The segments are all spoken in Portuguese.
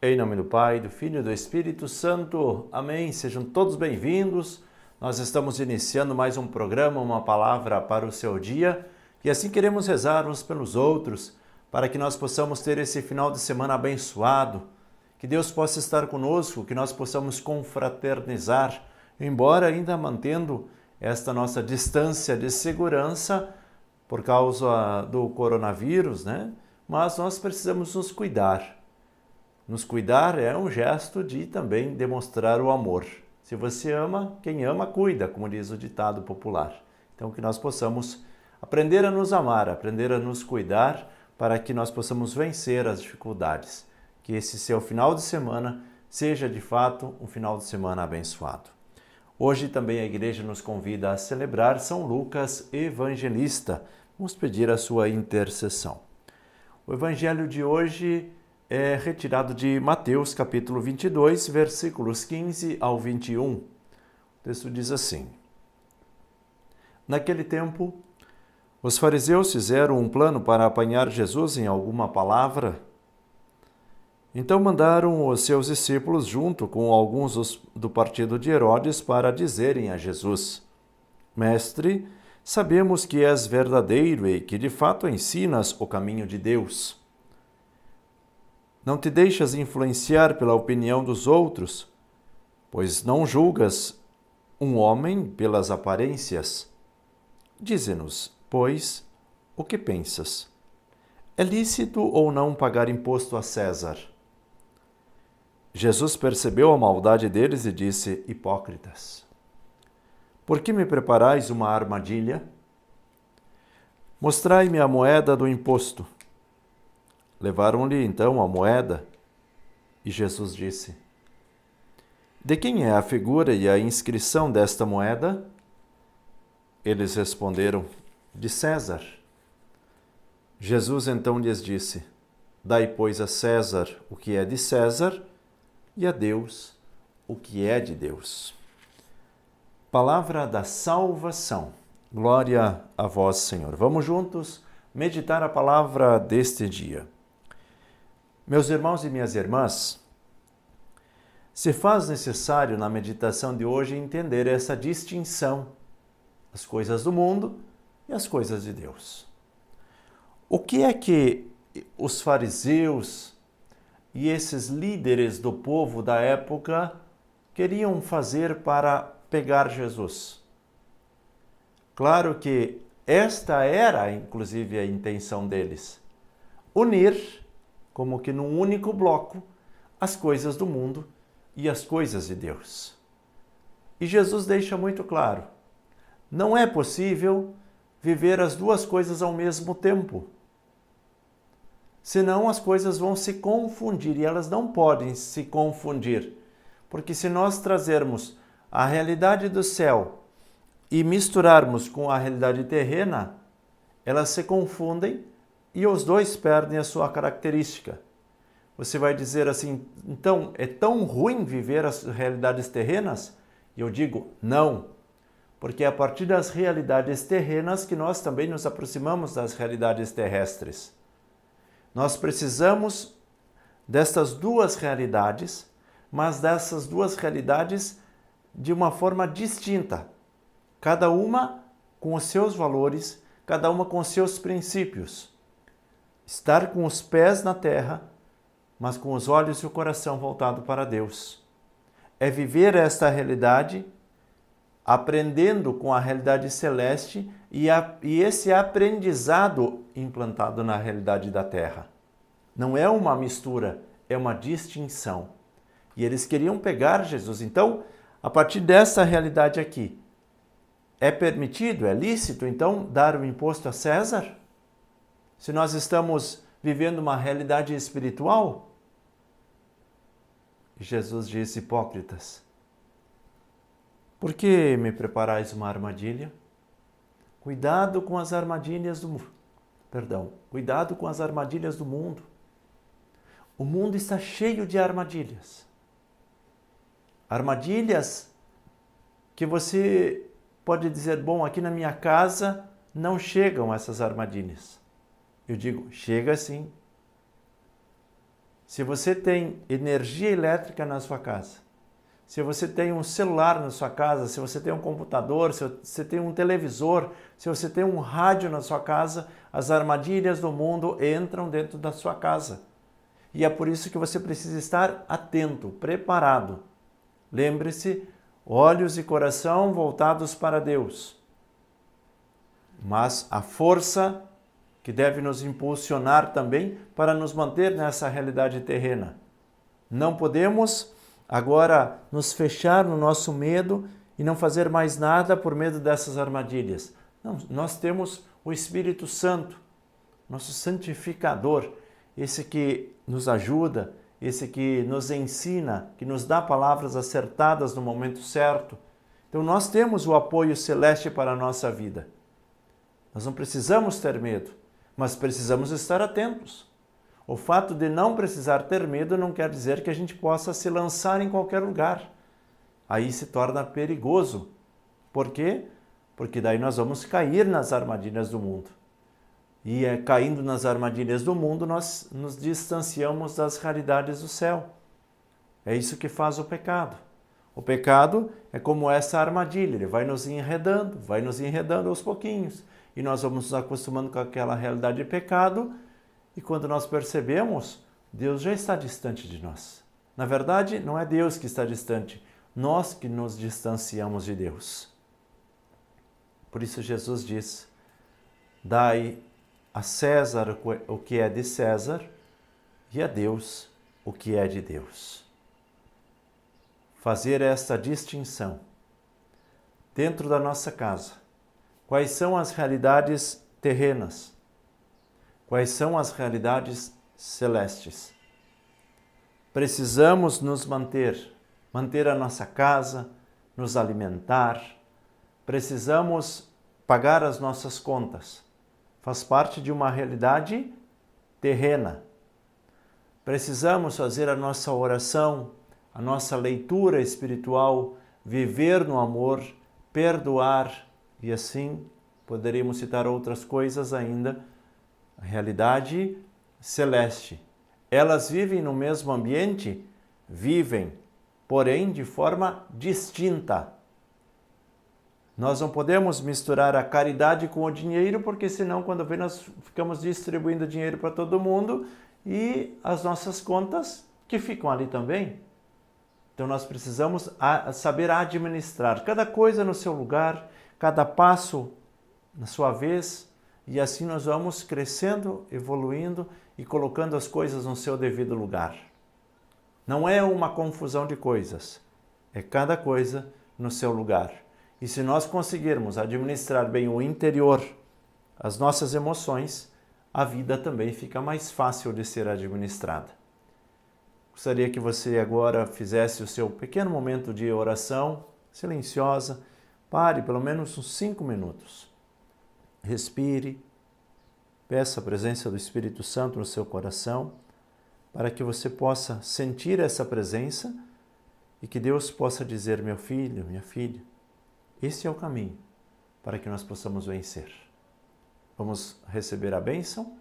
Em nome do Pai, do Filho e do Espírito Santo. Amém. Sejam todos bem-vindos. Nós estamos iniciando mais um programa, uma palavra para o seu dia. E assim queremos rezar uns pelos outros, para que nós possamos ter esse final de semana abençoado. Que Deus possa estar conosco, que nós possamos confraternizar, embora ainda mantendo esta nossa distância de segurança por causa do coronavírus, né? Mas nós precisamos nos cuidar. Nos cuidar é um gesto de também demonstrar o amor. Se você ama, quem ama cuida, como diz o ditado popular. Então que nós possamos aprender a nos amar, aprender a nos cuidar, para que nós possamos vencer as dificuldades. Que esse seu final de semana seja de fato um final de semana abençoado. Hoje também a igreja nos convida a celebrar São Lucas Evangelista. Vamos pedir a sua intercessão. O evangelho de hoje é retirado de Mateus, capítulo 22, versículos 15 ao 21. O texto diz assim: Naquele tempo, os fariseus fizeram um plano para apanhar Jesus em alguma palavra. Então mandaram os seus discípulos junto com alguns do partido de Herodes para dizerem a Jesus: Mestre, sabemos que és verdadeiro e que de fato ensinas o caminho de Deus. Não te deixas influenciar pela opinião dos outros, pois não julgas um homem pelas aparências. Dize-nos, pois, o que pensas? É lícito ou não pagar imposto a César? Jesus percebeu a maldade deles e disse: Hipócritas, por que me preparais uma armadilha? Mostrai-me a moeda do imposto. Levaram-lhe então a moeda, e Jesus disse: De quem é a figura e a inscrição desta moeda? Eles responderam: De César. Jesus então lhes disse: Dai, pois, a César o que é de César, e a Deus o que é de Deus. Palavra da salvação. Glória a vós, Senhor. Vamos juntos meditar a palavra deste dia. Meus irmãos e minhas irmãs, se faz necessário na meditação de hoje entender essa distinção, as coisas do mundo e as coisas de Deus. O que é que os fariseus e esses líderes do povo da época queriam fazer para pegar Jesus? Claro que esta era, inclusive, a intenção deles: unir, como que num único bloco, as coisas do mundo e as coisas de Deus. E Jesus deixa muito claro: não é possível viver as duas coisas ao mesmo tempo. Senão as coisas vão se confundir, e elas não podem se confundir. Porque se nós trazermos a realidade do céu e misturarmos com a realidade terrena, elas se confundem e os dois perdem a sua característica. Você vai dizer assim: então é tão ruim viver as realidades terrenas? E eu digo: não, porque é a partir das realidades terrenas que nós também nos aproximamos das realidades terrestres. Nós precisamos destas duas realidades, mas dessas duas realidades de uma forma distinta, cada uma com os seus valores, cada uma com os seus princípios. Estar com os pés na terra, mas com os olhos e o coração voltado para Deus. É viver esta realidade aprendendo com a realidade celeste e esse aprendizado implantado na realidade da terra. Não é uma mistura, é uma distinção. E eles queriam pegar Jesus. Então, a partir dessa realidade aqui, é permitido, é lícito, então, dar o imposto a César? Se nós estamos vivendo uma realidade espiritual? Jesus disse: Hipócritas, por que me preparais uma armadilha? Cuidado com as armadilhas cuidado com as armadilhas do mundo. O mundo está cheio de armadilhas. Armadilhas que você pode dizer: bom, aqui na minha casa não chegam essas armadilhas. Eu digo: chega sim. Se você tem energia elétrica na sua casa, se você tem um celular na sua casa, se você tem um computador, se você tem um televisor, se você tem um rádio na sua casa, as armadilhas do mundo entram dentro da sua casa. E é por isso que você precisa estar atento, preparado. Lembre-se, olhos e coração voltados para Deus. Mas a força que deve nos impulsionar também para nos manter nessa realidade terrena. Não podemos agora nos fechar no nosso medo e não fazer mais nada por medo dessas armadilhas. Não, nós temos o Espírito Santo, nosso santificador, esse que nos ajuda, esse que nos ensina, que nos dá palavras acertadas no momento certo. Então nós temos o apoio celeste para a nossa vida. Nós não precisamos ter medo, mas precisamos estar atentos. O fato de não precisar ter medo não quer dizer que a gente possa se lançar em qualquer lugar. Aí se torna perigoso. Por quê? Porque daí nós vamos cair nas armadilhas do mundo. E caindo nas armadilhas do mundo, nós nos distanciamos das realidades do céu. É isso que faz o pecado. O pecado é como essa armadilha, ele vai nos enredando aos pouquinhos. E nós vamos nos acostumando com aquela realidade de pecado, e quando nós percebemos, Deus já está distante de nós. Na verdade, não é Deus que está distante, nós que nos distanciamos de Deus. Por isso Jesus diz: dai a César o que é de César e a Deus o que é de Deus. Fazer esta distinção dentro da nossa casa. Quais são as realidades terrenas? Quais são as realidades celestes? Precisamos nos manter a nossa casa, nos alimentar. Precisamos pagar as nossas contas. Faz parte de uma realidade terrena. Precisamos fazer a nossa oração, a nossa leitura espiritual, viver no amor, perdoar, e assim poderíamos citar outras coisas ainda. A realidade celeste. Elas vivem no mesmo ambiente? Vivem, porém de forma distinta. Nós não podemos misturar a caridade com o dinheiro, porque senão quando vem nós ficamos distribuindo dinheiro para todo mundo e as nossas contas que ficam ali também. Então nós precisamos saber administrar cada coisa no seu lugar, cada passo na sua vez, e assim nós vamos crescendo, evoluindo e colocando as coisas no seu devido lugar. Não é uma confusão de coisas, é cada coisa no seu lugar. E se nós conseguirmos administrar bem o interior, as nossas emoções, a vida também fica mais fácil de ser administrada. Gostaria que você agora fizesse o seu pequeno momento de oração silenciosa. Pare pelo menos uns 5 minutos. Respire. Peça a presença do Espírito Santo no seu coração para que você possa sentir essa presença e que Deus possa dizer: meu filho, minha filha, esse é o caminho para que nós possamos vencer. Vamos receber a bênção?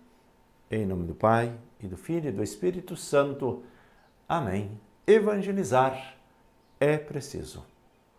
Em nome do Pai, e do Filho e do Espírito Santo. Amém. Evangelizar é preciso.